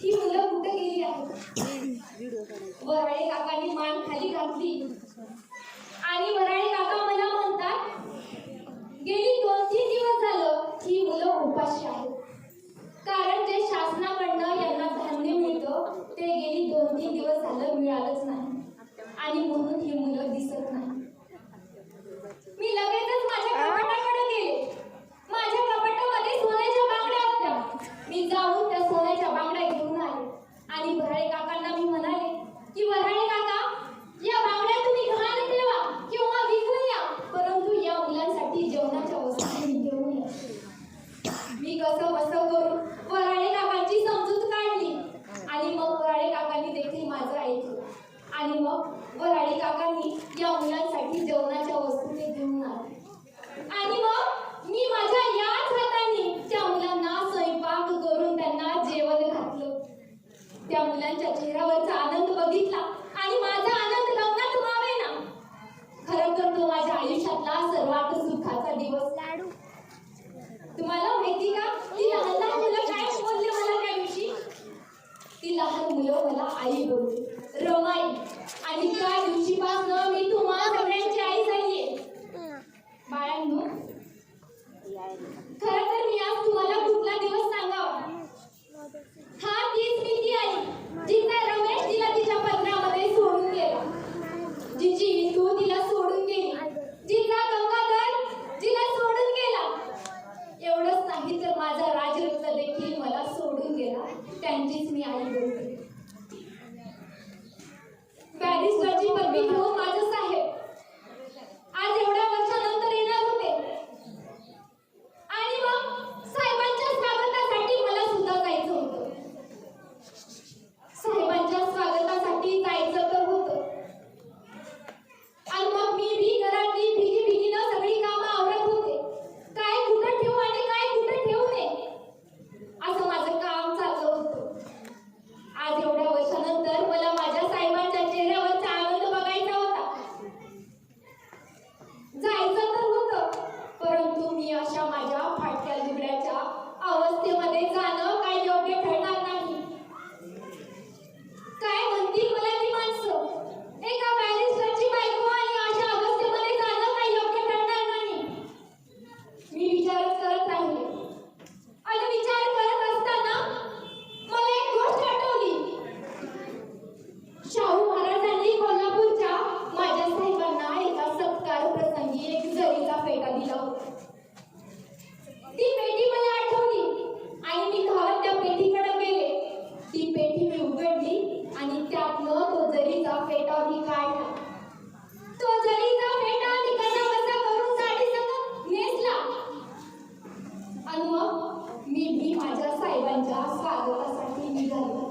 ही मुलं कुठे गेली आहेत? वराळे काकांनी मान खाली घातली आणि वराळे काका मला म्हणतात, गेली 2-3 दिवस झालं ही मुलं उपाशी आहेत. कारण जे शासनाकडनं यांना धान्य मिळतं ते गेली 2-3 दिवस झालं मिळालंच नाही आणि म्हणून ही मुलं दिसत नाही. मी लगेचच माझ्या कपाटाकडे गेले. माझ्या कपाटामध्ये सोन्याच्या बांगड्या होत्या. मी जाऊन त्या सोन्याच्या बांगड्या घेऊन आले आणि वराळे काकांना मी म्हणाले की वराळे काका, या बांगड्या तुम्ही घरात ठेवा किंवा विकून या, परंतु या मुलांसाठी जेवणाच्या वस्तू तुम्ही घेऊन या. मी कसं बसं करून वराळे काकांची समजूत काढली आणि मग वराळे काकांनी देखील माझं ऐकलं आणि मग वराळे काकांनी या मुलांसाठी जेवणाच्या वस्तू ते घेऊन आले आणि मग मी माझ्या याच हाताने त्या मुलांना स्वयंपाक करून त्यांना जेवण घातलं. त्या मुलांच्या चेहऱ्यावरचा आनंद बघितला आणि माझा आनंद गगनात मावेना. खरं तर तो माझ्या आयुष्यातला सर्वात सुखाचा दिवस. तुम्हाला माहिती का ती लहान लहान मुलं काय बोलले मला त्या दिवशी? ती लहान मुलं मला आई बोलली, रमाई. आणि त्या दिवशीपासून मी तुम्हा सगळ्यांची आई झालीये. बाळांनो, खरं तर मी आज तुम्हाला कुठला दिवस सांगावा? हा तीच मी ती आई जिचा रमेश तिला तिच्या पत्रामध्ये सोडून गेला, जिची इंदू तिला सोडून गेली, जिचा गंगाधर जिला सोडून गेला. एवढंच नाही तर माझा राजरत्न देखील मला सोडून गेला. त्यांचीच मी आई बोलते. बॅरिस्टरची पदवी घेऊन माझे साहेब आज एवढ्या वर्षानंतर येणार होते आणि मग साहेबांच्या स्वागतासाठी मला सुद्धा जायचं होतं. साहेबांच्या स्वागतासाठी जायचं तर होतं आणि मग मी भी घरातली भिगीनं सगळी कामं आवरत होते. काय कुठं ठेवू आणि काय कुठं ठेवू नये असं माझं काम चाललं होतं. आज एवढ्या वर्षानंतर मला माझ्या साहेबांच्या चेहऱ्यावरचा आनंद बघायचा होता. जायचं तर होतं, परंतु मी अशा माझ्या फाटक्या लुगड्याच्या अवस्थेमध्ये जाणं काही योग्य ठरणार नाही. काय म्हणतील मला ती माणसं? एका बॅरिस्टरची बायको आणि अशा अवस्थेमध्ये जाणं काही योग्य ठरणार नाही. मी विचारच करत राहिले आणि विचार करत असताना मला एक गोष्ट आठवली. शाहू महाराजांनी कोल्हापूरच्या माझ्या साहेबांना एका सत्कार प्रसंगी एक जरीचा पेटा दिला होता. ती पेटी मला आठवली आणि मी धावत त्या पेटीकडे गेले. ती पेटी मी उघडली आणि त्यातनं तो जरीचा फेटा मी काढला. तो जरीचा फेटा मी कसा करून साडीसंग नेसला आणि मग मी माझ्या साहेबांच्या स्वागतासाठी निघाले.